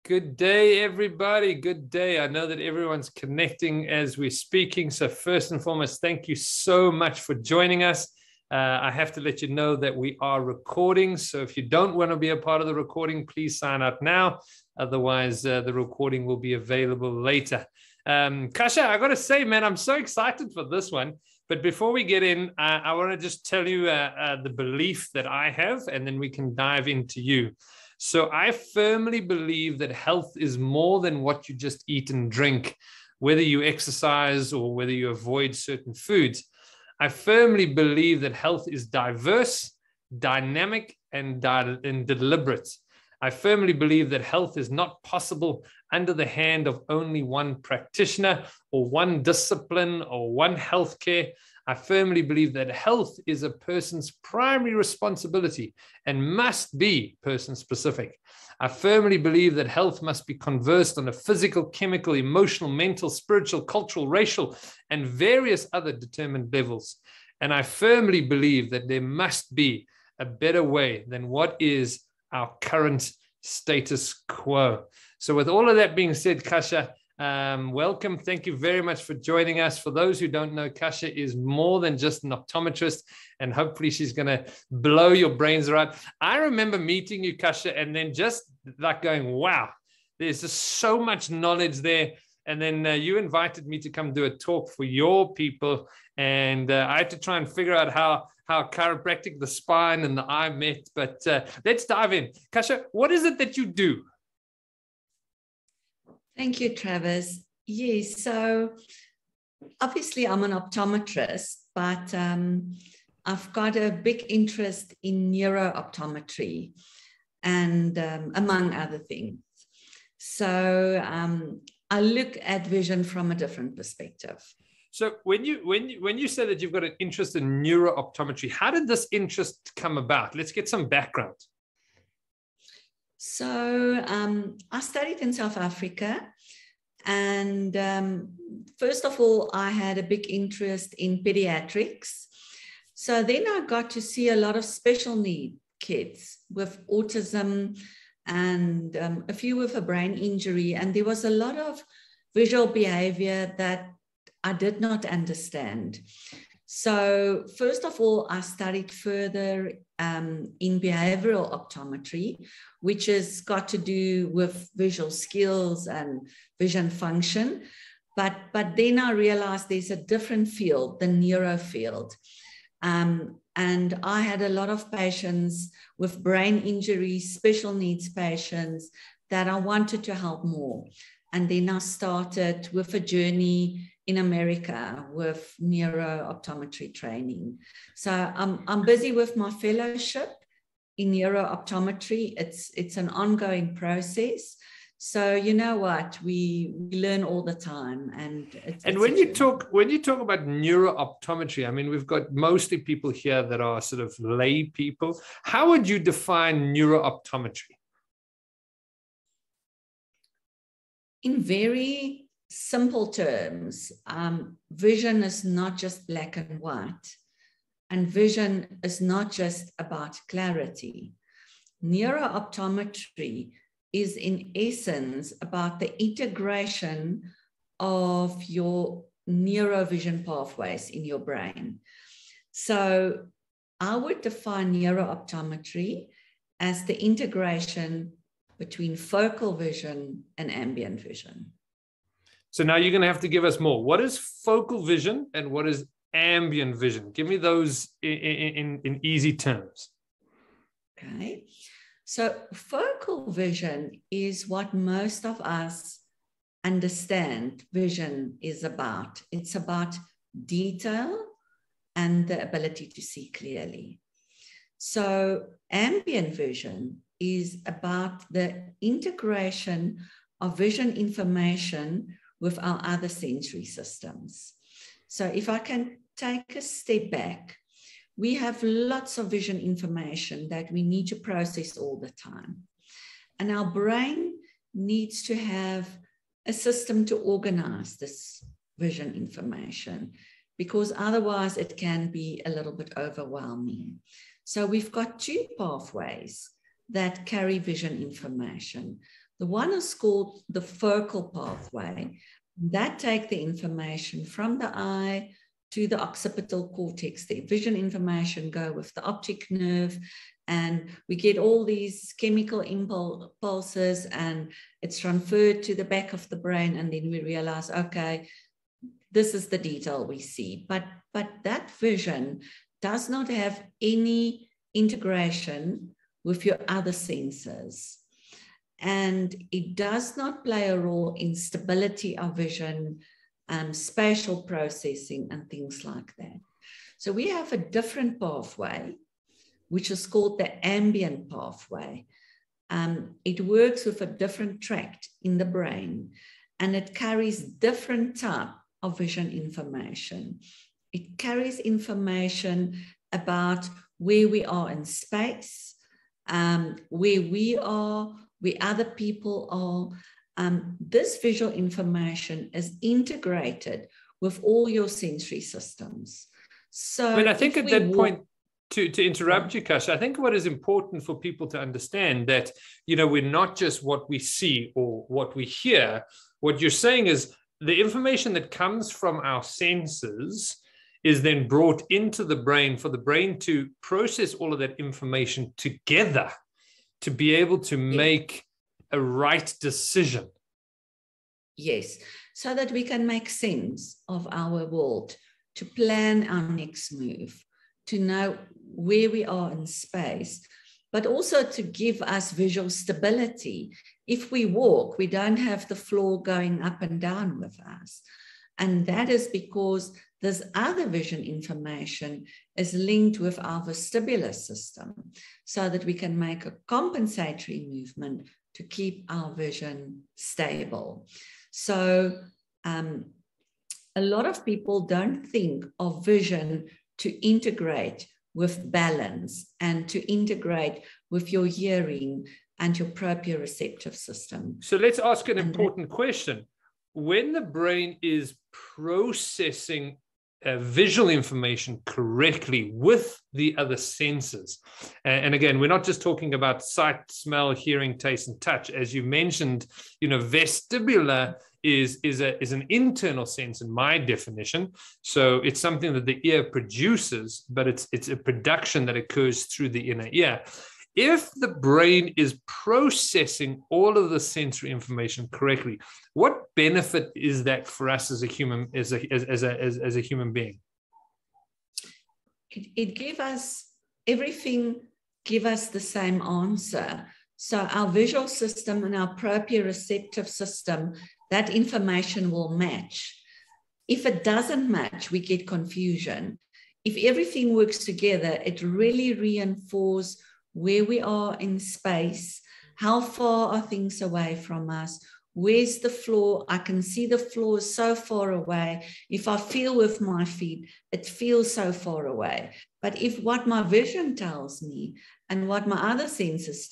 Good day, everybody. Good day. I know that everyone's connecting as we're speaking. So first and foremost, thank you so much for joining us. I have to let you know that we are recording. So if you don't want to be a part of the recording, please sign up now. Otherwise, the recording will be available later. Kasha, I got to say, man, I'm so excited for this one. But before we get in, I want to just tell you the belief that I have, and then we can dive into you. So I firmly believe that health is more than what you just eat and drink, whether you exercise or whether you avoid certain foods. I firmly believe that health is diverse, dynamic, and deliberate. I firmly believe that health is not possible under the hand of only one practitioner or one discipline or one healthcare. I firmly believe that health is a person's primary responsibility and must be person-specific. I firmly believe that health must be conversed on a physical, chemical, emotional, mental, spiritual, cultural, racial, and various other determined levels. And I firmly believe that there must be a better way than what is our current status quo. So with all of that being said, Kasha, welcome. Thank you very much for joining us. For those who don't know, Kasha is more than just an optometrist, and hopefully she's going to blow your brains around. I remember meeting you, Kasha, and then just like going, wow, there's just so much knowledge there. And then you invited me to come do a talk for your people. And I had to try and figure out how chiropractic, the spine, and the eye met. But let's dive in. Kasha, what is it that you do? Thank you, Travis. Yes, so obviously I'm an optometrist, but I've got a big interest in neuro-optometry and among other things. So I look at vision from a different perspective. So when you say that you've got an interest in neuro-optometry, how did this interest come about? Let's get some background. So I studied in South Africa, and first of all, I had a big interest in pediatrics. So then I got to see a lot of special need kids with autism and a few with a brain injury, and there was a lot of visual behavior that I did not understand. So first of all, I studied further in behavioral optometry, which has got to do with visual skills and vision function. But then I realized there's a different field, the neuro field. And I had a lot of patients with brain injuries, special needs patients that I wanted to help more. And then I started with a journey in America with neuro-optometry training. So I'm busy with my fellowship in neuro-optometry. It's an ongoing process. So you know what, we learn all the time. And when you talk about neuro-optometry, I mean, we've got mostly people here that are sort of lay people. How would you define neuro-optometry? In very simple terms, vision is not just black and white, and vision is not just about clarity. Neuro-optometry is in essence about the integration of your neurovision pathways in your brain. So I would define neuro-optometry as the integration between focal vision and ambient vision. So now you're going to have to give us more. What is focal vision and what is ambient vision? Give me those in easy terms. Okay. So focal vision is what most of us understand vision is about. It's about detail and the ability to see clearly. So ambient vision is about the integration of vision information with our other sensory systems. So if I can take a step back, we have lots of vision information that we need to process all the time. And our brain needs to have a system to organize this vision information, because otherwise it can be a little bit overwhelming. So we've got two pathways that carry vision information. The one is called the focal pathway. That take the information from the eye to the occipital cortex. The vision information go with the optic nerve, and we get all these chemical impulses, and it's transferred to the back of the brain, and then we realize, okay, this is the detail we see. But that vision does not have any integration with your other senses. And it does not play a role in stability of vision, spatial processing, and things like that. So we have a different pathway, which is called the ambient pathway. It works with a different tract in the brain, and it carries different type of vision information. It carries information about where we are in space, where we are, where other people are. This visual information is integrated with all your sensory systems. So I mean, I think at that point, to interrupt you, Kasha, I think what is important for people to understand that, you know, we're not just what we see or what we hear. What you're saying is the information that comes from our senses is then brought into the brain for the brain to process all of that information together to be able to make a right decision. Yes, so that we can make sense of our world, to plan our next move, to know where we are in space, but also to give us visual stability. If we walk, we don't have the floor going up and down with us. And that is because this other vision information is linked with our vestibular system, so that we can make a compensatory movement to keep our vision stable. So a lot of people don't think of vision to integrate with balance and to integrate with your hearing and your proprioceptive system. So let's ask an important question. When the brain is processing visual information correctly with the other senses, and again, we're not just talking about sight, smell, hearing, taste, and touch. As you mentioned, you know, vestibular is an internal sense in my definition. So it's something that the ear produces, but it's a production that occurs through the inner ear. If the brain is processing all of the sensory information correctly, what benefit is that for us as a human, as a human being? It gives us everything, give us the same answer. So our visual system and our proprioceptive system, that information will match. If it doesn't match, we get confusion. If everything works together, it really reinforces where we are in space, how far are things away from us, where's the floor? I can see the floor is so far away. If I feel with my feet, it feels so far away. But if what my vision tells me and what my other senses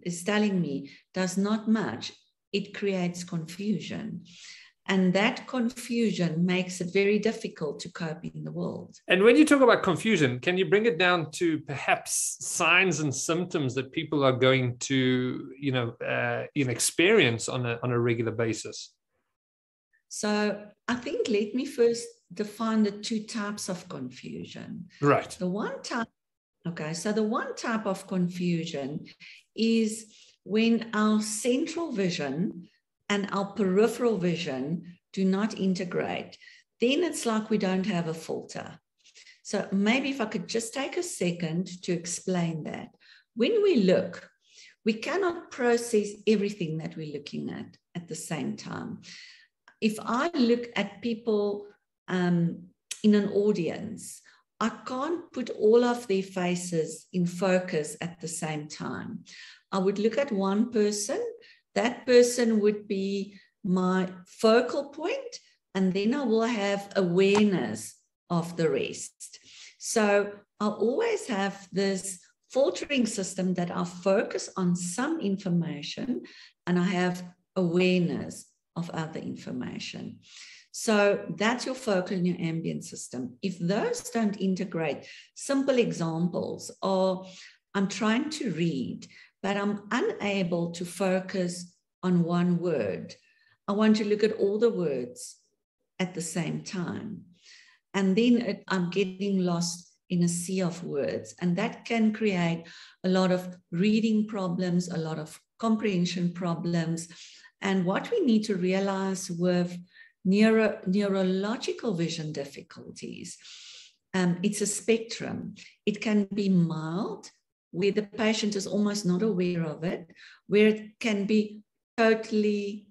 is telling me does not match, it creates confusion. And that confusion makes it very difficult to cope in the world. And when you talk about confusion, can you bring it down to perhaps signs and symptoms that people are going to, experience on a regular basis? So I think let me first define the two types of confusion. Right. So the one type of confusion is when our central vision and our peripheral vision do not integrate. Then it's like we don't have a filter. So maybe if I could just take a second to explain that. When we look, we cannot process everything that we're looking at the same time. If I look at people in an audience, I can't put all of their faces in focus at the same time. I would look at one person. That person would be my focal point, and then I will have awareness of the rest. So I'll always have this filtering system that I focus on some information and I have awareness of other information. So that's your focal and your ambient system. If those don't integrate, simple examples are I'm trying to read, but I'm unable to focus on one word. I want to look at all the words at the same time. And then I'm getting lost in a sea of words. And that can create a lot of reading problems, a lot of comprehension problems. And what we need to realize with neurological vision difficulties, it's a spectrum. It can be mild, where the patient is almost not aware of it, where it can be totally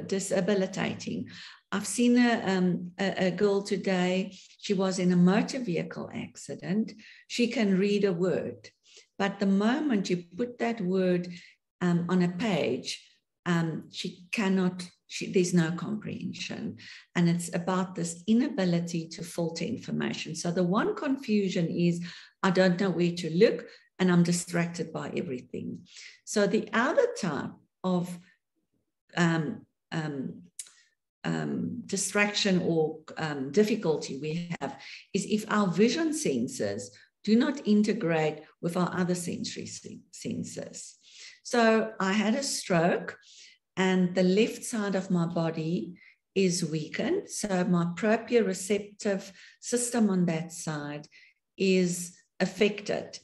disabilitating. I've seen a girl today, she was in a motor vehicle accident. She can read a word, but the moment you put that word on a page, she cannot, there's no comprehension. And it's about this inability to filter information. So the one confusion is, I don't know where to look and I'm distracted by everything. So the other type of distraction or difficulty we have is if our vision sensors do not integrate with our other sensory sensors. So I had a stroke and the left side of my body is weakened. So my proprioceptive system on that side is affected.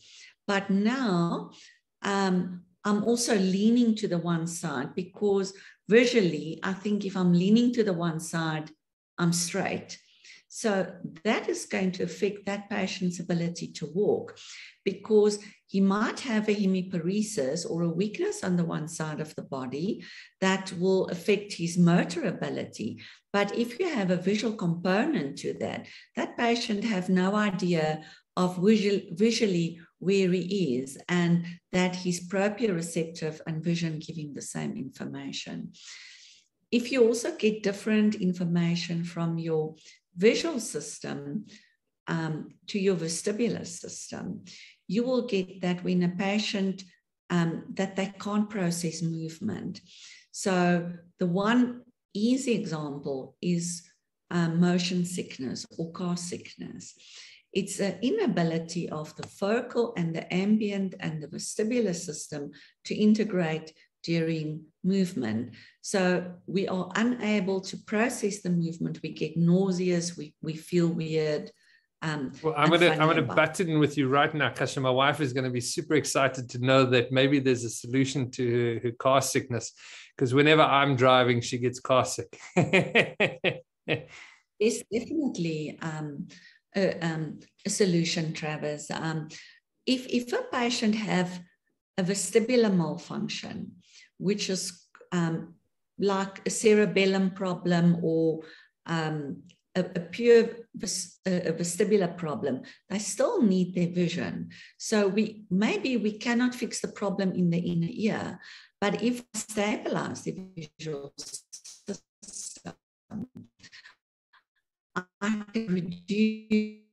But now I'm also leaning to the one side because visually, I think if I'm leaning to the one side, I'm straight. So that is going to affect that patient's ability to walk because he might have a hemiparesis or a weakness on the one side of the body that will affect his motor ability. But if you have a visual component to that, that patient have no idea of visually where he is and that his proprioceptive and vision give him the same information. If you also get different information from your visual system to your vestibular system, you will get that when a patient, that they can't process movement. So the one easy example is motion sickness or car sickness. It's an inability of the focal and the ambient and the vestibular system to integrate during movement. So we are unable to process the movement. We get nauseous, we feel weird. Well, I'm gonna butt in with you right now, Kasha. My wife is going to be super excited to know that maybe there's a solution to her car sickness, because whenever I'm driving, she gets car sick. There's definitely a solution, Travis. If a patient have a vestibular malfunction, which is like a cerebellum problem or a pure vestibular problem, they still need their vision. So maybe we cannot fix the problem in the inner ear, but if we stabilize the visual system, I can reduce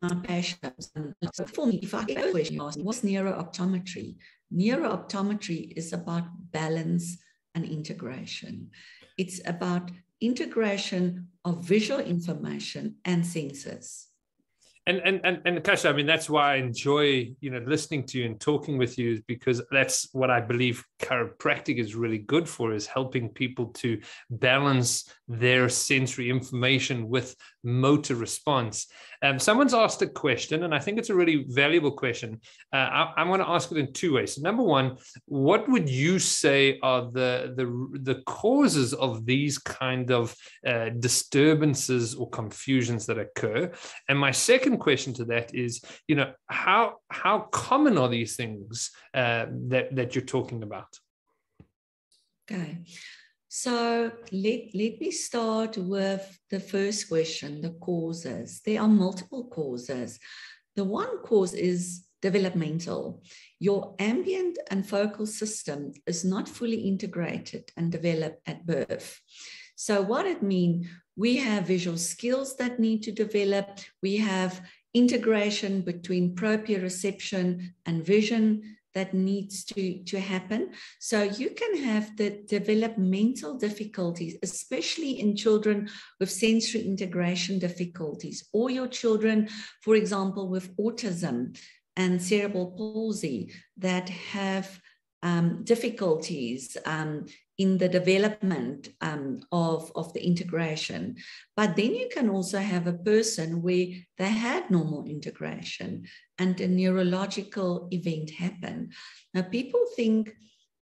my patients. So for me, if I get a question, what's neuro-optometry? Neuro-optometry is about balance and integration. It's about integration of visual information and sensors. And Kasha, I mean, that's why I enjoy, listening to you and talking with you, is because that's what I believe chiropractic is really good for, is helping people to balance their sensory information with motor response. Someone's asked a question, and I think it's a really valuable question. I'm going to ask it in two ways. So number one, what would you say are the causes of these kind of disturbances or confusions that occur? And my second question to that is, how common are these things that you're talking about? Okay. So let me start with the first question, the causes. There are multiple causes. The one cause is developmental. Your ambient and focal system is not fully integrated and developed at birth. So what it means, we have visual skills that need to develop. We have integration between proprioception and vision that needs to happen. So you can have the developmental difficulties, especially in children with sensory integration difficulties, or your children, for example, with autism and cerebral palsy that have difficulties in the development of the integration. But then you can also have a person where they had normal integration and a neurological event happened. Now, people think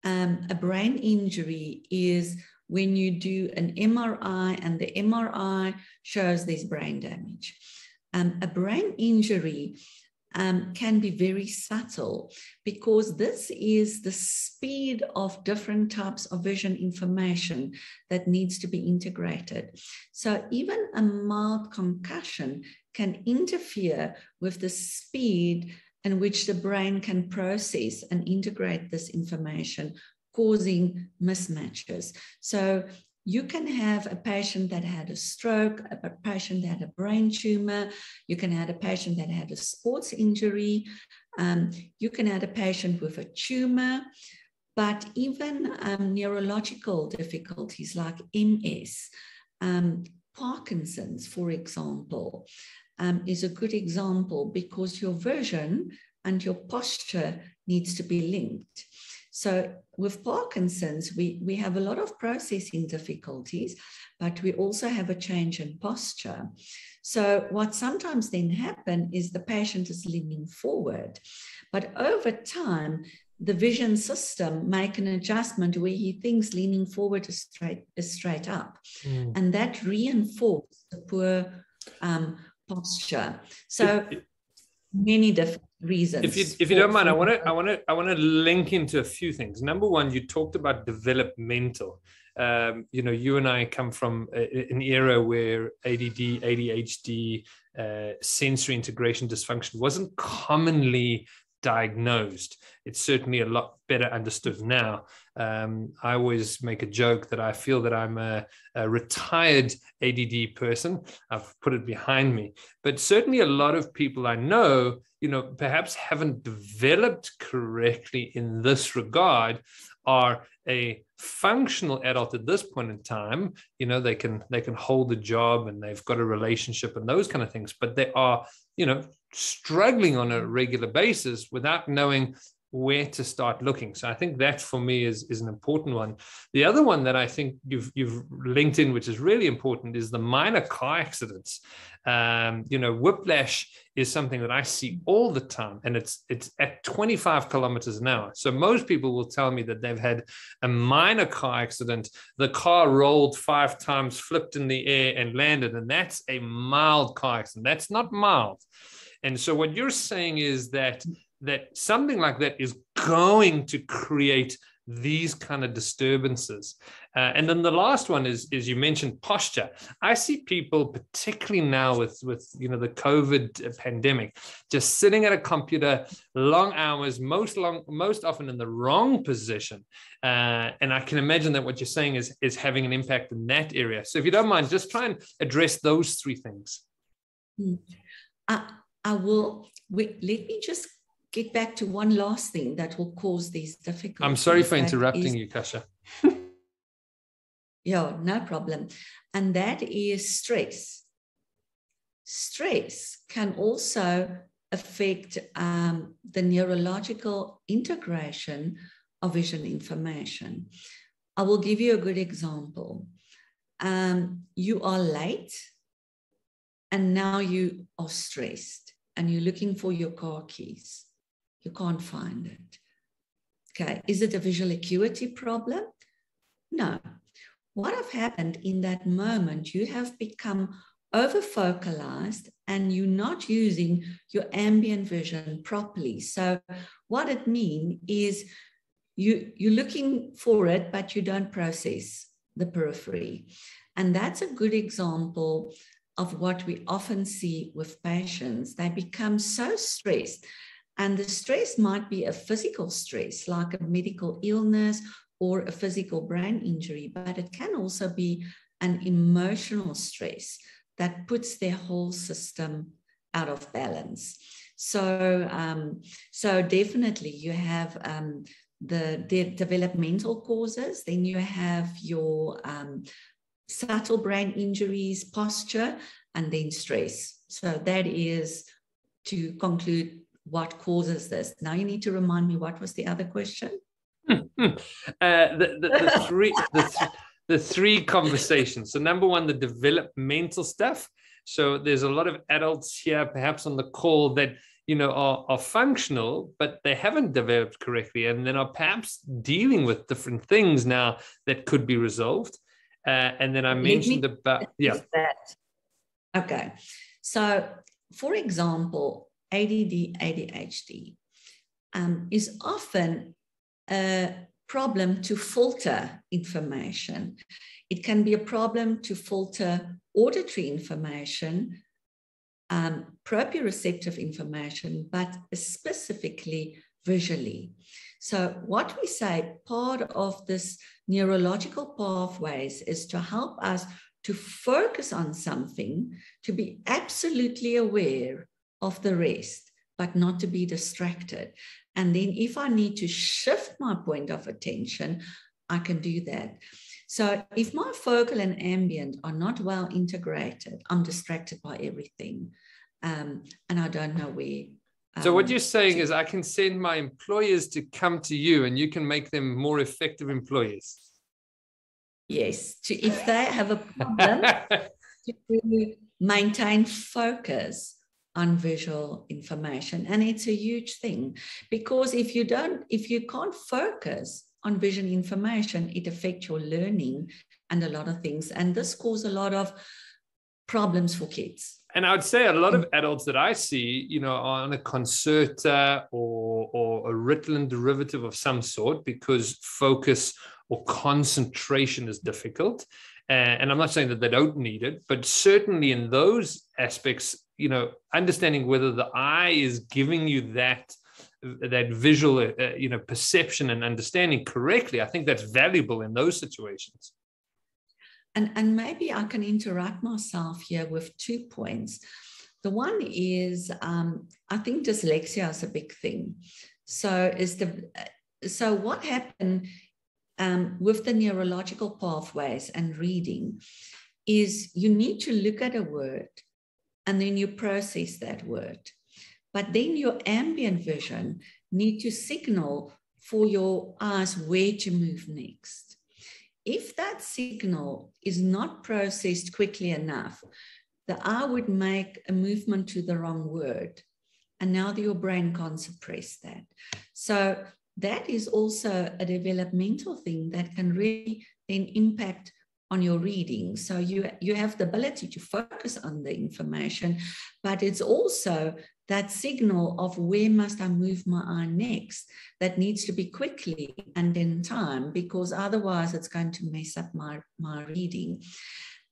a brain injury is when you do an MRI and the MRI shows there's brain damage. A brain injury can be very subtle, because this is the speed of different types of vision information that needs to be integrated. So even a mild concussion can interfere with the speed in which the brain can process and integrate this information, causing mismatches. So you can have a patient that had a stroke, a patient that had a brain tumor. You can have a patient that had a sports injury. You can have a patient with a tumor, but even neurological difficulties like MS, Parkinson's, for example, is a good example, because your vision and your posture needs to be linked. So with Parkinson's, we have a lot of processing difficulties, but we also have a change in posture. So what sometimes then happens is the patient is leaning forward, but over time, the vision system make an adjustment where he thinks leaning forward is straight up. And that reinforces the poor posture. So many different reasons. If you don't mind, I want to link into a few things. Number one, you talked about developmental. You and I come from an era where ADD, ADHD, sensory integration dysfunction wasn't commonly diagnosed. It's certainly a lot better understood now. I always make a joke that I feel that I'm a retired ADD person. I've put it behind me, but certainly a lot of people I know, perhaps haven't developed correctly in this regard, are a functional adult at this point in time. They can hold a job and they've got a relationship and those kind of things, but they are, struggling on a regular basis without knowing where to start looking. So I think that for me is an important one. The other one that I think you've linked in, which is really important, is the minor car accidents. Whiplash is something that I see all the time, and it's at 25 kilometers an hour. So most people will tell me that they've had a minor car accident. The car rolled 5 times, flipped in the air and landed, and that's a mild car accident. That's not mild. And so what you're saying is that something like that is going to create these kind of disturbances. And then the last one is you mentioned posture. I see people, particularly now with the COVID pandemic, just sitting at a computer, long hours, most often in the wrong position. And I can imagine that what you're saying is having an impact in that area. So if you don't mind, just try and address those 3 things. I will. Let me just get back to one last thing that will cause these difficulties. I'm sorry for interrupting you, Casha. Yeah, no problem. And that is stress. Stress can also affect the neurological integration of vision information. I will give you a good example. You are late, and now you are stressed, and you're looking for your car keys. You can't find it. Okay, is it a visual acuity problem? No. What have happened in that moment, you have become over-focalized and you're not using your ambient vision properly. So what it means is you're looking for it, but you don't process the periphery. And that's a good example of what we often see with patients. They become so stressed, and the stress might be a physical stress, like a medical illness or a physical brain injury, but it can also be an emotional stress that puts their whole system out of balance. So definitely you have the developmental causes, then you have your subtle brain injuries, posture, and then stress. So that is to conclude what causes this. Now you need to remind me, what was the other question? The three conversations. So number one, the developmental stuff. So there's a lot of adults here, perhaps on the call, that are functional, but they haven't developed correctly, and then are perhaps dealing with different things now that could be resolved. And then I mentioned about that. Okay, so for example, ADD, ADHD is often a problem to filter information. It can be a problem to filter auditory information, proprioceptive information, but specifically visually. So what we say, part of this neurological pathways is to help us to focus on something, to be absolutely aware of the rest, but not to be distracted. And then if I need to shift my point of attention, I can do that. So if my focal and ambient are not well integrated, I'm distracted by everything. And I don't know where. So what you're saying is I can send my employers to come to you and you can make them more effective employees. Yes, if they have a problem, to maintain focus on visual information. And it's a huge thing, because if you can't focus on vision information, it affects your learning and a lot of things. And this causes a lot of problems for kids. And I would say a lot of adults that I see, are on a concerta or a Ritalin derivative of some sort, because focus or concentration is difficult. And I'm not saying that they don't need it, but certainly in those aspects, understanding whether the eye is giving you that visual, perception and understanding correctly, I think that's valuable in those situations. And maybe I can interrupt myself here with 2 points. The one is, I think dyslexia is a big thing. So what happened with the neurological pathways and reading is you need to look at a word and then you process that word. But then your ambient vision need to signal for your eyes where to move next. If that signal is not processed quickly enough, the eye would make a movement to the wrong word. And now your brain can't suppress that. So that is also a developmental thing that can really then impact on your reading. So you have the ability to focus on the information, but it's also that signal of where must I move my eye next that needs to be quickly and in time, because otherwise it's going to mess up my reading.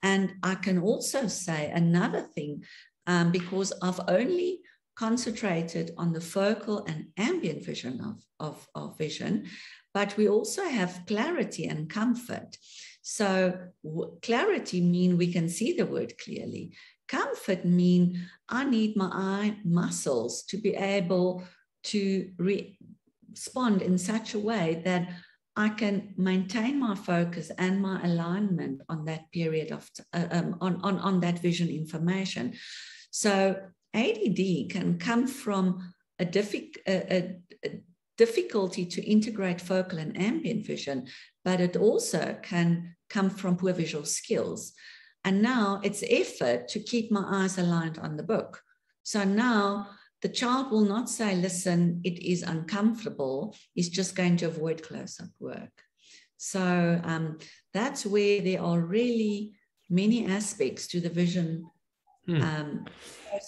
And I can also say another thing, because I've only concentrated on the focal and ambient vision of vision, but we also have clarity and comfort. So clarity means we can see the word clearly. Comfort means I need my eye muscles to be able to respond in such a way that I can maintain my focus and my alignment on that period of on that vision information. So ADD can come from a difficulty to integrate focal and ambient vision, but it also can come from poor visual skills. And now it's effort to keep my eyes aligned on the book. So now the child will not say, listen, it is uncomfortable. He's just going to avoid close-up work. So that's where there are really many aspects to the vision.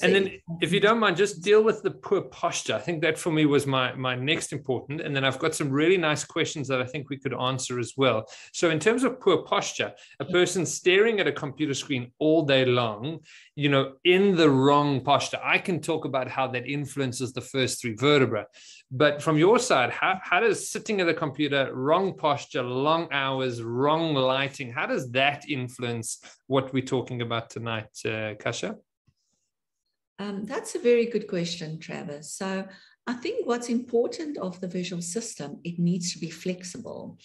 And then, if you don't mind, just deal with the poor posture. I think that for me was my next important. And then I've got some really nice questions that I think we could answer as well. So in terms of poor posture, a person staring at a computer screen all day long, in the wrong posture, I can talk about how that influences the first 3 vertebrae. But from your side, how does sitting at a computer, wrong posture, long hours, wrong lighting, how does that influence what we're talking about tonight, Casha? That's a very good question, Travis. So I think what's important of the visual system, it needs to be flexible.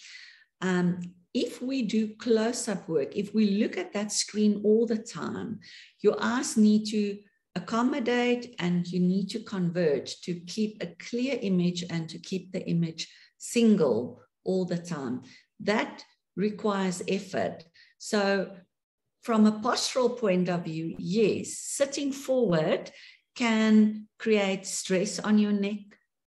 If we do close-up work, if we look at that screen all the time, your eyes need to accommodate and you need to convert to keep a clear image and to keep the image single all the time. That requires effort. So from a postural point of view, yes, sitting forward can create stress on your neck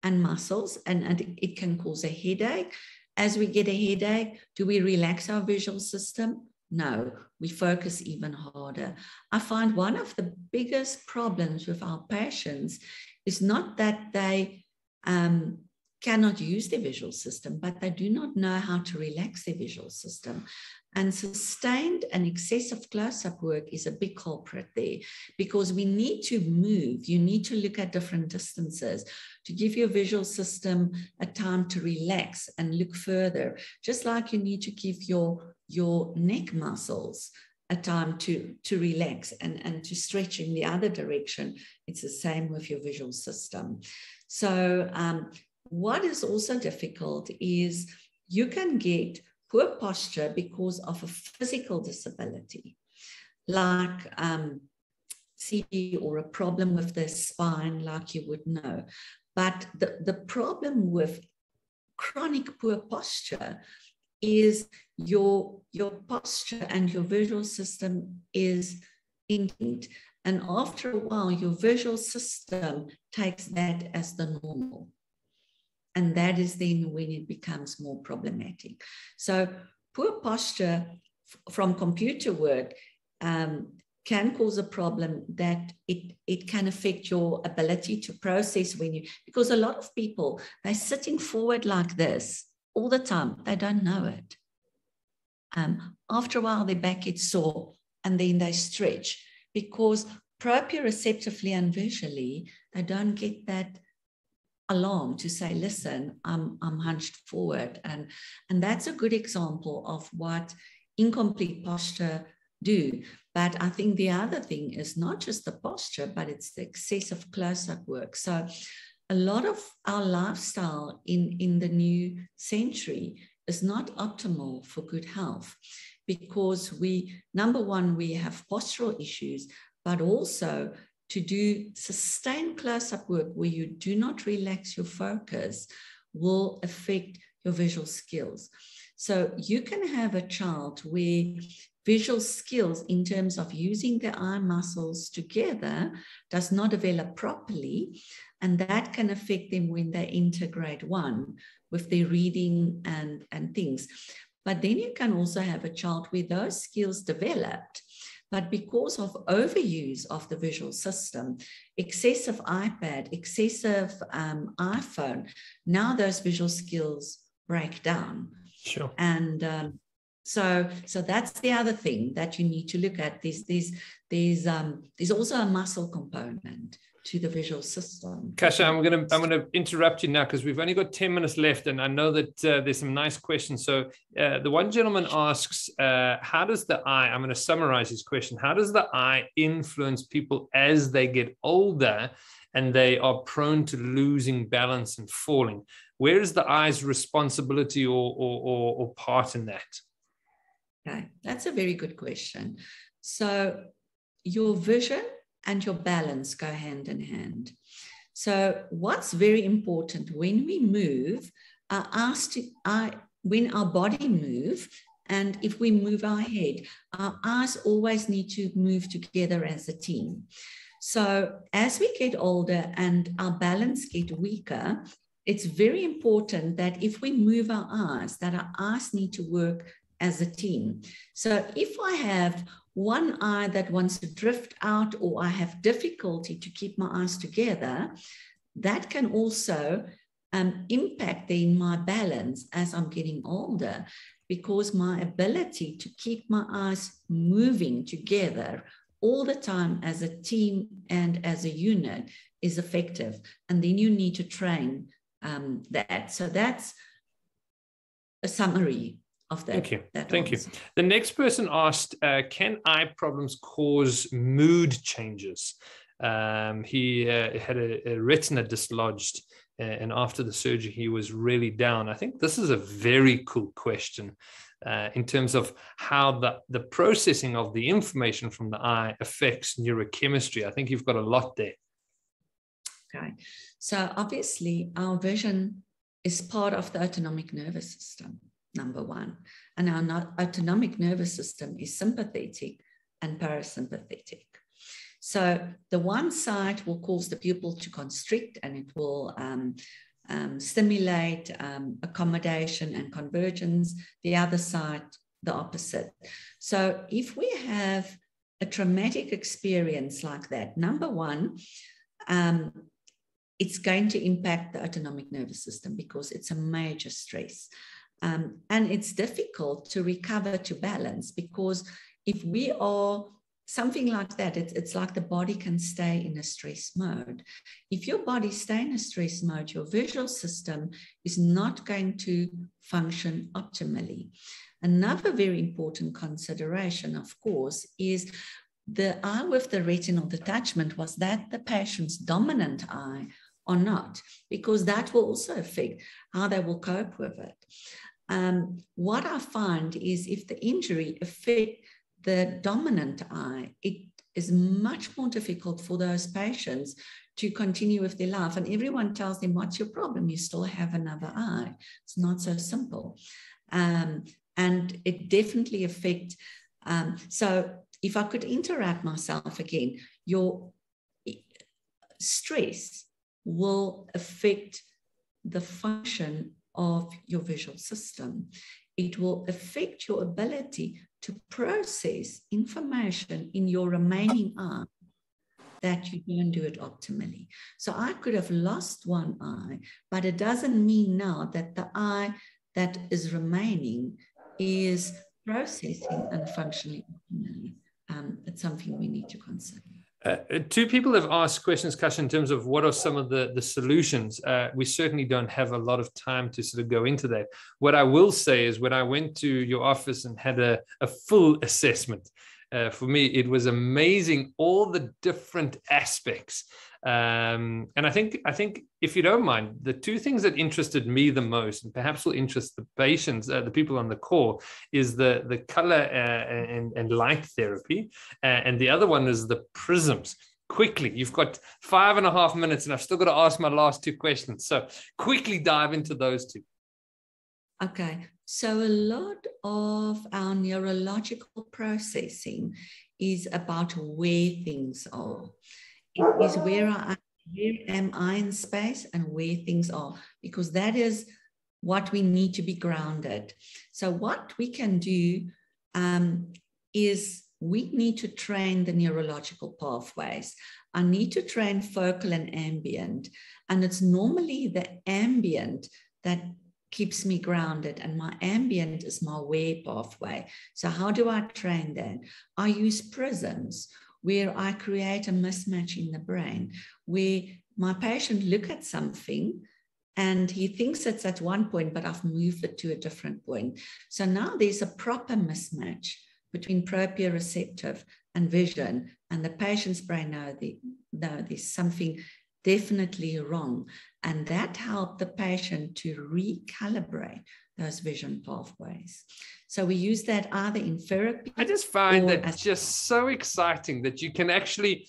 and muscles, and it can cause a headache. As we get a headache, do we relax our visual system? No, we focus even harder. I find one of the biggest problems with our patients is not that they cannot use their visual system, but they do not know how to relax their visual system. And sustained and excessive close-up work is a big culprit there, because we need to move. You need to look at different distances to give your visual system a time to relax and look further, just like you need to give your neck muscles a time to relax and to stretch in the other direction. It's the same with your visual system. So what is also difficult is you can get poor posture because of a physical disability, like CD or a problem with the spine, like you would know. But the problem with chronic poor posture is your posture and your visual system is intact. And after a while, your visual system takes that as the normal. And that is then when it becomes more problematic. So poor posture from computer work can cause a problem that it can affect your ability to process because a lot of people, they're sitting forward like this all the time. They don't know it. After a while, their back gets sore and then they stretch because proprioceptively and visually, they don't get that alarm to say, listen, I'm hunched forward. And that's a good example of what incomplete posture do. But I think the other thing is not just the posture, but it's the excessive close-up work. So a lot of our lifestyle in the new century is not optimal for good health, because number one, we have postural issues, but also to do sustained close-up work where you do not relax your focus will affect your visual skills. So you can have a child where visual skills in terms of using the eye muscles together does not develop properly, and that can affect them when they enter grade 1 with their reading and things. But then you can also have a child where those skills developed, but because of overuse of the visual system, excessive iPad, excessive iPhone, now those visual skills break down. Sure. And so that's the other thing that you need to look at. There's also a muscle component to the visual system. Casha, I'm gonna interrupt you now because we've only got 10 minutes left, and I know that there's some nice questions. So the one gentleman asks, how does the eye, I'm going to summarize his question, how does the eye influence people as they get older and they are prone to losing balance and falling? Where is the eye's responsibility or part in that? Okay, that's a very good question. So your vision and your balance go hand in hand. So what's very important when we move, when our body moves, and if we move our head, our eyes always need to move together as a team. So as we get older and our balance get weaker, it's very important that if we move our eyes, that our eyes need to work as a team. So if I have one eye that wants to drift out, or I have difficulty to keep my eyes together, that can also impact then my balance as I'm getting older, because my ability to keep my eyes moving together all the time as a team and as a unit is effective. And then you need to train that. So that's a summary of that. Thank you. Thank you. The next person asked, can eye problems cause mood changes? He had a retina dislodged, and after the surgery, he was really down. I think this is a very cool question in terms of how the processing of the information from the eye affects neurochemistry. I think you've got a lot there. Okay, so obviously our vision is part of the autonomic nervous system, number one. And our autonomic nervous system is sympathetic and parasympathetic. So the one side will cause the pupil to constrict, and it will stimulate accommodation and convergence. The other side, the opposite. So if we have a traumatic experience like that, number one, it's going to impact the autonomic nervous system because it's a major stress. And it's difficult to recover to balance, because if we are something like that, it's like the body can stay in a stress mode. If your body stays in a stress mode, your visual system is not going to function optimally. Another very important consideration, of course, is the eye with the retinal detachment. Was that the patient's dominant eye or not? Because that will also affect how they will cope with it. What I find is if the injury affects the dominant eye, it is much more difficult for those patients to continue with their life. And everyone tells them, what's your problem? You still have another eye. It's not so simple. And it definitely affects. So if I could interrupt myself again, your stress will affect the function of your visual system. It will affect your ability to process information in your remaining eye that you don't do it optimally. So I could have lost one eye, but it doesn't mean now that the eye that is remaining is processing and functioning optimally. It's something we need to consider. Two people have asked questions, Kasha, in terms of what are some of the solutions. We certainly don't have a lot of time to sort of go into that. What I will say is when I went to your office and had a full assessment, for me, it was amazing, all the different aspects. And I think if you don't mind, the two things that interested me the most, and perhaps will interest the patients, the people on the call, is the color and light therapy. And the other one is the prisms. Quickly, you've got 5.5 minutes and I've still got to ask my last two questions. So quickly dive into those two. Okay, so a lot of our neurological processing is about where things are. It is where am I in space and where things are, because that is what we need to be grounded. So what we can do is we need to train the neurological pathways. I need to train focal and ambient, and it's normally the ambient that keeps me grounded, and my ambient is my aware pathway. So how do I train that? I use prisms where I create a mismatch in the brain, where my patient look at something and he thinks it's at one point, but I've moved it to a different point. So now there's a proper mismatch between proprioceptive and vision, and the patient's brain know there's something definitely wrong. And that helped the patient to recalibrate those vision pathways. So we use that either in therapy. I just find that just so exciting that you can actually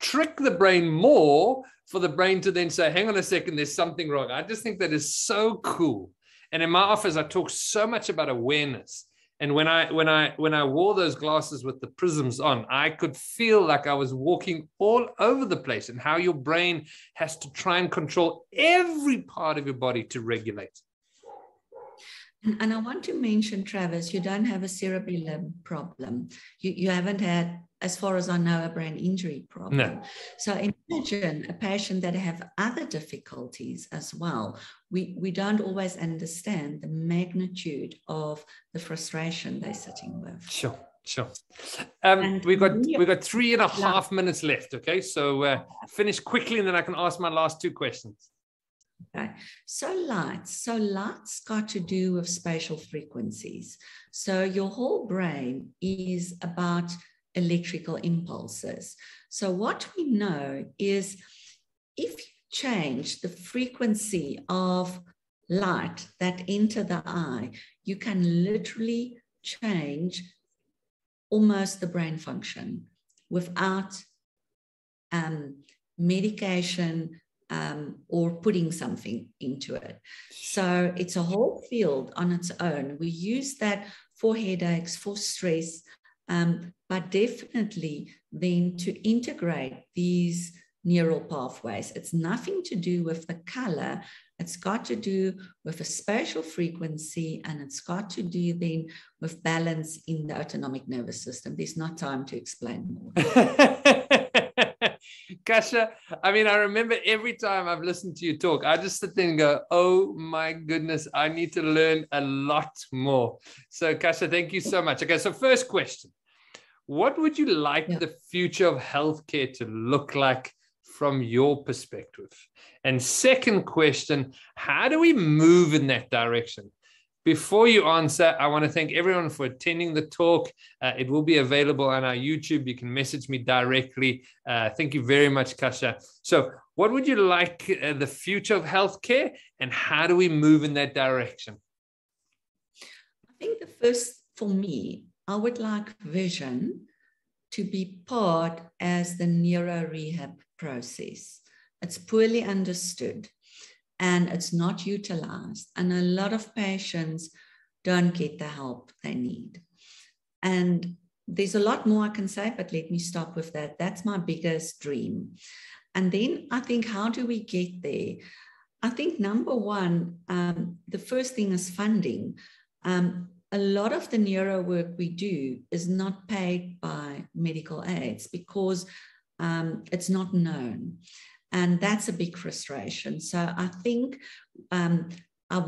trick the brain more for the brain to then say, hang on a second, there's something wrong. I just think that is so cool. And in my office, I talk so much about awareness. And when I wore those glasses with the prisms on, I could feel like I was walking all over the place, and how your brain has to try and control every part of your body to regulate. And I want to mention, Travis, you don't have a cerebellum problem. You haven't had, as far as I know, a brain injury problem. No. So imagine a patient that have other difficulties as well. We don't always understand the magnitude of the frustration they're sitting with. Sure. We've got 3.5 minutes left. Okay, so finish quickly, and then I can ask my last two questions. Okay, so lights got to do with spatial frequencies. So your whole brain is about electrical impulses. So what we know is if you change the frequency of light that enter the eye, you can literally change almost the brain function without medication or putting something into it. So it's a whole field on its own. We use that for headaches, for stress, but definitely then to integrate these neural pathways. It's nothing to do with the color. It's got to do with a spatial frequency, and it's got to do then with balance in the autonomic nervous system. There's not time to explain more. Casha, I mean, I remember every time I've listened to you talk, I just sit there and go, oh my goodness, I need to learn a lot more. So Casha, thank you so much. Okay, so first question, what would you like the future of healthcare to look like from your perspective? And second question, how do we move in that direction? Before you answer, I want to thank everyone for attending the talk. It will be available on our YouTube. You can message me directly. Thank you very much, Casha. So what would you like the future of healthcare, and how do we move in that direction? I think the first, for me, I would like vision to be part as the neuro rehab process. It's poorly understood and it's not utilized. And a lot of patients don't get the help they need. And there's a lot more I can say, but let me stop with that. That's my biggest dream. And then I think, how do we get there? I think number one, the first thing is funding. A lot of the neuro work we do is not paid by medical aids because it's not known. And that's a big frustration. So I think I'm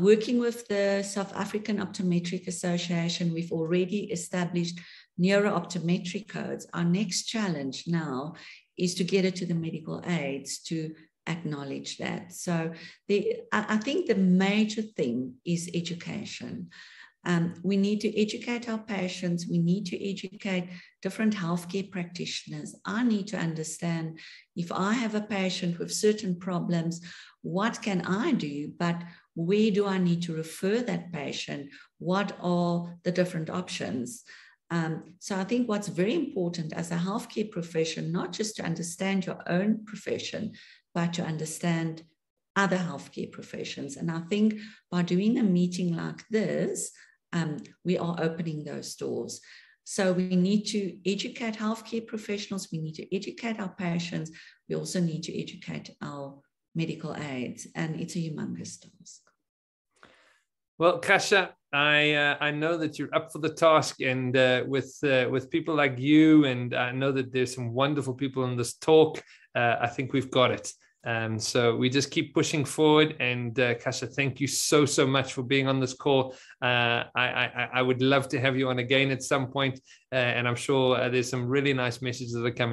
working with the South African Optometric Association. We've already established neuro-optometric codes. Our next challenge now is to get it to the medical aids to acknowledge that. So I think the major thing is education. We need to educate our patients. We need to educate different healthcare practitioners. I need to understand if I have a patient with certain problems, what can I do? But where do I need to refer that patient? What are the different options? So I think what's very important as a healthcare profession, not just to understand your own profession, but to understand other healthcare professions. And I think by doing a meeting like this, we are opening those doors. So we need to educate healthcare professionals. We need to educate our patients. We also need to educate our medical aids. And it's a humongous task. Well, Casha, I know that you're up for the task, and with people like you, and I know that there's some wonderful people in this talk. I think we've got it. So we just keep pushing forward. And Casha, thank you so much for being on this call. I would love to have you on again at some point, and I'm sure there's some really nice messages that are coming.